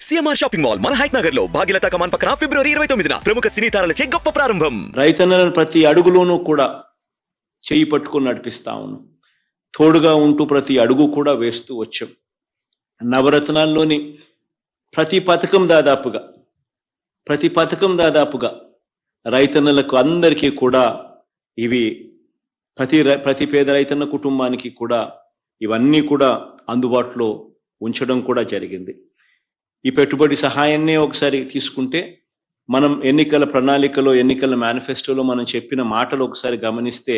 CMR shopping mall మన height Nagar లో భాగ్యలతా కమాన్ పక్కన ఫిబ్రవరి 29న ప్రముఖ సినీ తారలచే గొప్ప ప్రారంభం. రైతన్నలను ప్రతి అడుగులోనూ కూడా చేయి పట్టుకొని నడిపిస్తా ఉన్నాం. తోడుగా ఉంటూ ప్రతి అడుగు కూడా వేస్తూ వచ్చాం. నవరత్నాల్లోని ప్రతి పథకం దాదాపుగా రైతన్నలకు అందరికీ కూడా ఇవి ప్రతి పేద రైతన్న కుటుంబానికి కూడా ఇవన్నీ కూడా అందుబాటులో ఉంచడం కూడా జరిగింది. ఈ పెట్టుబడి సహాయాన్నే ఒకసారి తీసుకుంటే మనం ఎన్నికల ప్రణాళికలో ఎన్నికల మేనిఫెస్టోలో మనం చెప్పిన మాటలు ఒకసారి గమనిస్తే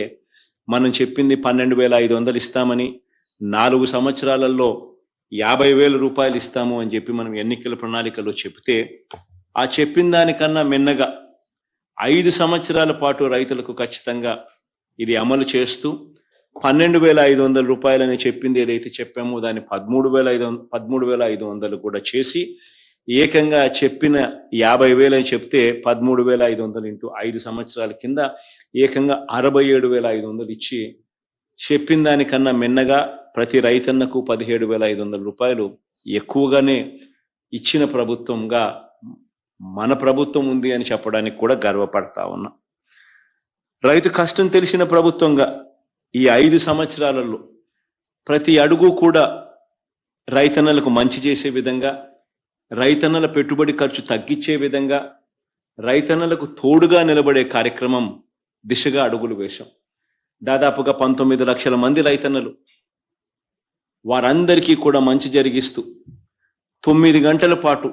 మనం చెప్పింది 12,500 ఇస్తామని 4 సంవత్సరాలలో 50,000 రూపాయలు ఇస్తాము అని చెప్పి మనం ఎన్నికల ప్రణాళికలో చెప్తే ఆ చెప్పిన దానికన్నా మిన్నగా 5 సంవత్సరాల పాటు రైతులకు ఖచ్చితంగా ఇది అమలు చేస్తూ 12,500 రూపాయలని చెప్పింది ఏదైతే చెప్పామో దాన్ని 13,500 కూడా చేసి ఏకంగా చెప్పిన 50,000 అని చెప్తే 13,500 ఇంటూ 5 సంవత్సరాల కింద ఏకంగా 67,500 ఇచ్చి చెప్పిన దానికన్నా మిన్నగా ప్రతి రైతన్నకు 17,500 రూపాయలు ఎక్కువగానే ఇచ్చిన ప్రభుత్వంగా మన ప్రభుత్వం ఉంది అని చెప్పడానికి కూడా గర్వపడతా ఉన్నా. రైతు కష్టం తెలిసిన ప్రభుత్వంగా ఈ 5 సంవత్సరాలలో ప్రతి అడుగు కూడా రైతన్నలకు మంచి చేసే విధంగా, రైతన్నల పెట్టుబడి ఖర్చు తగ్గించే విధంగా, రైతన్నలకు తోడుగా నిలబడే కార్యక్రమం దిశగా అడుగులు వేశాం. దాదాపుగా 19 లక్షల మంది రైతన్నలు, వారందరికీ కూడా మంచి జరిగిస్తూ 9 గంటల పాటు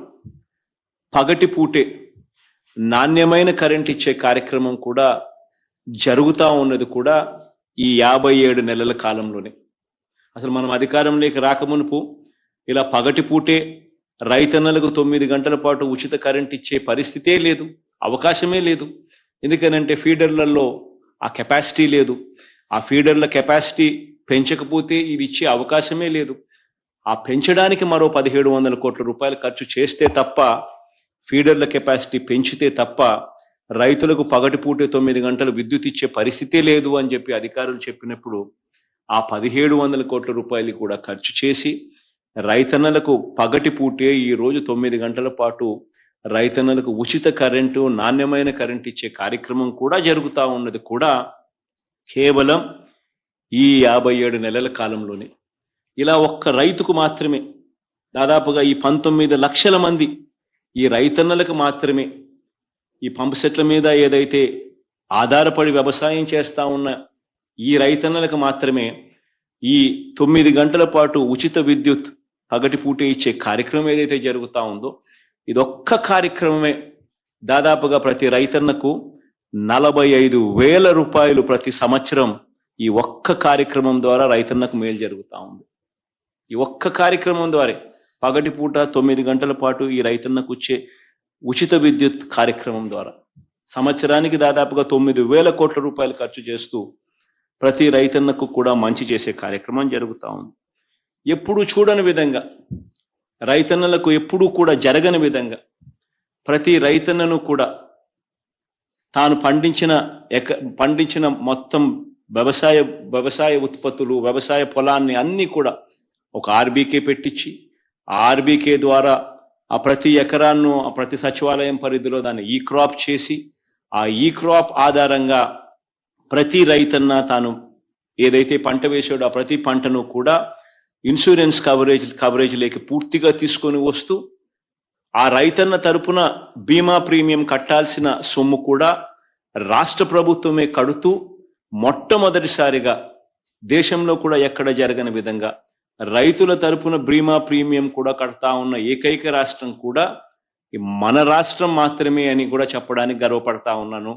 పగటిపూటే నాణ్యమైన కరెంట్ ఇచ్చే కార్యక్రమం కూడా జరుగుతూ ఉన్నది కూడా ఈ 57 నెలల కాలంలోనే. అసలు మనం అధికారంలోకి రాకమునుపు ఇలా పగటిపూటే రైతన్నలకు 9 గంటల పాటు ఉచిత కరెంట్ ఇచ్చే పరిస్థితే లేదు, అవకాశమే లేదు. ఎందుకనంటే ఫీడర్లలో ఆ కెపాసిటీ లేదు. ఆ ఫీడర్ల కెపాసిటీ పెంచకపోతే ఇది ఇచ్చే అవకాశమే లేదు. ఆ పెంచడానికి మరో 1,700 కోట్ల రూపాయలు ఖర్చు చేస్తే తప్ప, ఫీడర్ల కెపాసిటీ పెంచితే తప్ప రైతులకు పగటిపూటే 9 గంటలు విద్యుత్ ఇచ్చే పరిస్థితే లేదు అని చెప్పి అధికారులు చెప్పినప్పుడు ఆ 1,700 కోట్ల రూపాయలు కూడా ఖర్చు చేసి రైతన్నలకు పగటిపూటే ఈ రోజు 9 గంటల పాటు రైతన్నలకు ఉచిత కరెంటు, నాణ్యమైన కరెంటు ఇచ్చే కార్యక్రమం కూడా జరుగుతూ ఉన్నది కూడా కేవలం ఈ 57 నెలల కాలంలోనే. ఇలా ఒక్క రైతుకు మాత్రమే దాదాపుగా ఈ 19 లక్షల మంది ఈ రైతన్నలకు మాత్రమే, ఈ పంపు సెట్ల మీద ఏదైతే ఆధారపడి వ్యవసాయం చేస్తా ఉన్న ఈ రైతన్నలకు మాత్రమే ఈ 9 గంటల పాటు ఉచిత విద్యుత్ పగటిపూటే ఇచ్చే కార్యక్రమం ఏదైతే జరుగుతూ ఉందో ఇదొక్క కార్యక్రమమే దాదాపుగా ప్రతి రైతన్నకు 45,000 రూపాయలు ప్రతి సంవత్సరం ఈ ఒక్క కార్యక్రమం ద్వారా రైతన్నకు మేలు జరుగుతూ ఉంది. ఈ ఒక్క కార్యక్రమం ద్వారా పగటిపూట 9 గంటల పాటు ఈ రైతన్నకు వచ్చే ఉచిత విద్యుత్ కార్యక్రమం ద్వారా సంవత్సరానికి దాదాపుగా 9,000 కోట్ల రూపాయలు ఖర్చు చేస్తూ ప్రతి రైతన్నకు కూడా మంచి చేసే కార్యక్రమం జరుగుతూ ఉంది. ఎప్పుడూ చూడని విధంగా, రైతన్నలకు ఎప్పుడూ కూడా జరగని విధంగా ప్రతి రైతన్నను కూడా తాను పండించిన మొత్తం వ్యవసాయ ఉత్పత్తులు, వ్యవసాయ పొలాన్ని అన్ని కూడా ఒక ఆర్బీకే పెట్టించి ఆ ఆర్బీకే ద్వారా ఆ ప్రతి ఎకరాన్ని ప్రతి సచివాలయం పరిధిలో దాన్ని ఈ క్రాప్ చేసి ఆ ఈ క్రాప్ ఆధారంగా ప్రతి రైతన్న తాను ఏదైతే పంట వేసాడో ఆ ప్రతి పంటను కూడా ఇన్సూరెన్స్ కవరేజ్లోకి పూర్తిగా తీసుకొని వస్తూ ఆ రైతన్న తరపున బీమా ప్రీమియం కట్టాల్సిన సొమ్ము కూడా రాష్ట్ర ప్రభుత్వమే కడుతూ మొట్టమొదటిసారిగా దేశంలో కూడా ఎక్కడ జరగని విధంగా రైతుల తరపున బీమా ప్రీమియం కూడా కడతా ఉన్న ఏకైక రాష్ట్రం కూడా మన రాష్ట్రం మాత్రమే అని కూడా చెప్పడానికి గర్వపడతా ఉన్నాను.